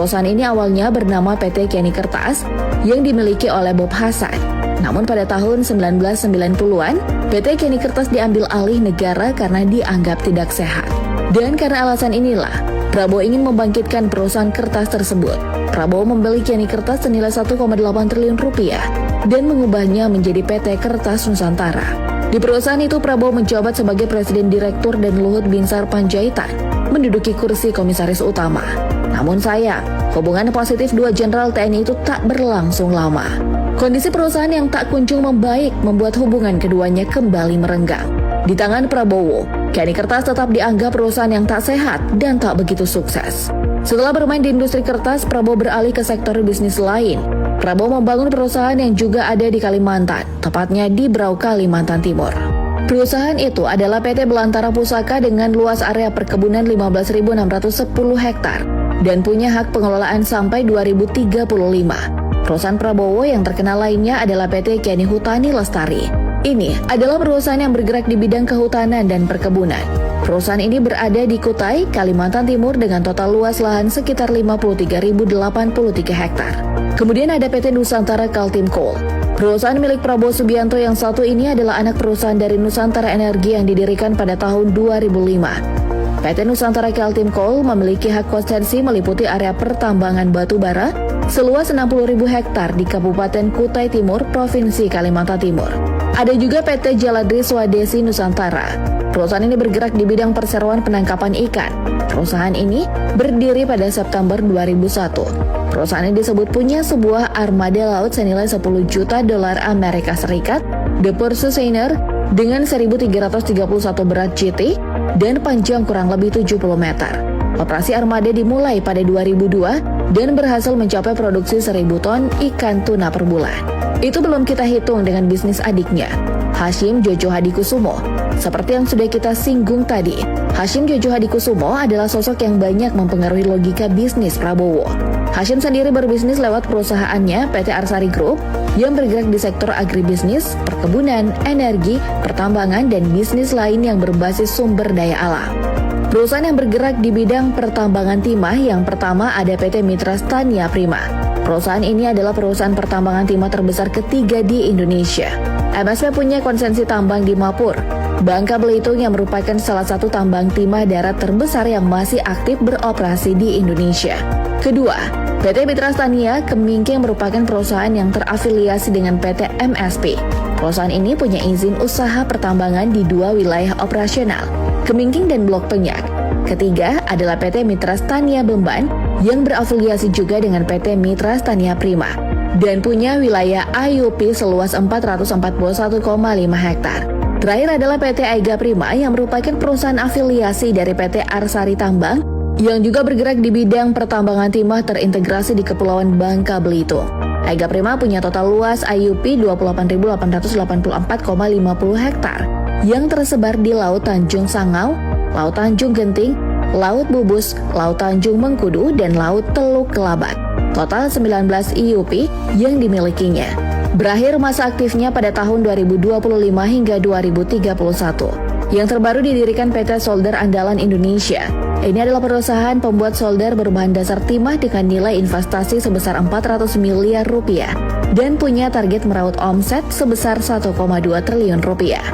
Perusahaan ini awalnya bernama PT Kiani Kertas yang dimiliki oleh Bob Hasan. Namun pada tahun 1990-an, PT Kiani Kertas diambil alih negara karena dianggap tidak sehat. Dan karena alasan inilah, Prabowo ingin membangkitkan perusahaan kertas tersebut. Prabowo membeli Kiani Kertas senilai 1,8 triliun rupiah dan mengubahnya menjadi PT Kertas Nusantara. Di perusahaan itu, Prabowo menjabat sebagai Presiden Direktur dan Luhut Binsar Panjaitan menduduki kursi komisaris utama. Namun sayang, hubungan positif dua jenderal TNI itu tak berlangsung lama. Kondisi perusahaan yang tak kunjung membaik membuat hubungan keduanya kembali merenggang. Di tangan Prabowo, Kiani Kertas tetap dianggap perusahaan yang tak sehat dan tak begitu sukses. Setelah bermain di industri kertas, Prabowo beralih ke sektor bisnis lain. Prabowo membangun perusahaan yang juga ada di Kalimantan, tepatnya di Brau, Kalimantan Timur. Perusahaan itu adalah PT Belantara Pusaka dengan luas area perkebunan 15.610 hektar dan punya hak pengelolaan sampai 2035. Perusahaan Prabowo yang terkenal lainnya adalah PT Kiani Hutani Lestari. Ini adalah perusahaan yang bergerak di bidang kehutanan dan perkebunan. Perusahaan ini berada di Kutai, Kalimantan Timur dengan total luas lahan sekitar 53.083 hektar. Kemudian ada PT Nusantara Kaltim Coal. Perusahaan milik Prabowo Subianto yang satu ini adalah anak perusahaan dari Nusantara Energi yang didirikan pada tahun 2005. PT Nusantara Kaltim Coal memiliki hak konsensi meliputi area pertambangan batu bara seluas 60.000 hektar di Kabupaten Kutai Timur, Provinsi Kalimantan Timur. Ada juga PT Jaladri Swadesi Nusantara. Perusahaan ini bergerak di bidang perseroan penangkapan ikan. Perusahaan ini berdiri pada September 2001. Perusahaan ini disebut punya sebuah armada laut senilai 10 juta dolar Amerika Serikat, The Pursuiner, dengan 1.331 berat GT dan panjang kurang lebih 70 meter. Operasi armada dimulai pada 2002 dan berhasil mencapai produksi 1.000 ton ikan tuna per bulan. Itu belum kita hitung dengan bisnis adiknya, Hashim Jojo Hadikusumo. Seperti yang sudah kita singgung tadi, Hashim Jojo Hadikusumo adalah sosok yang banyak mempengaruhi logika bisnis Prabowo. Hashim sendiri berbisnis lewat perusahaannya PT Arsari Group yang bergerak di sektor agribisnis, perkebunan, energi, pertambangan, dan bisnis lain yang berbasis sumber daya alam. Perusahaan yang bergerak di bidang pertambangan timah yang pertama ada PT Mitra Stania Prima. Perusahaan ini adalah perusahaan pertambangan timah terbesar ketiga di Indonesia. MSP punya konsensi tambang di Mapur, Bangka Belitung yang merupakan salah satu tambang timah darat terbesar yang masih aktif beroperasi di Indonesia. Kedua, PT Mitra Stania Kemingking merupakan perusahaan yang terafiliasi dengan PT MSP. Perusahaan ini punya izin usaha pertambangan di dua wilayah operasional, Kemingking dan Blok Penyak. Ketiga adalah PT Mitra Stania Bemban yang berafiliasi juga dengan PT Mitra Stania Prima dan punya wilayah IUP seluas 441,5 hektar. Terakhir adalah PT Aiga Prima yang merupakan perusahaan afiliasi dari PT Arsari Tambang yang juga bergerak di bidang pertambangan timah terintegrasi di Kepulauan Bangka Belitung. Aiga Prima punya total luas IUP 28.884,50 hektar yang tersebar di Laut Tanjung Sangau, Laut Tanjung Genting, Laut Bubus, Laut Tanjung Mengkudu, dan Laut Teluk Kelabat. Total 19 IUP yang dimilikinya. Berakhir masa aktifnya pada tahun 2025 hingga 2031. Yang terbaru didirikan PT Solder Andalan Indonesia. Ini adalah perusahaan pembuat solder berbahan dasar timah dengan nilai investasi sebesar 400 miliar rupiah dan punya target meraup omset sebesar 1,2 triliun rupiah.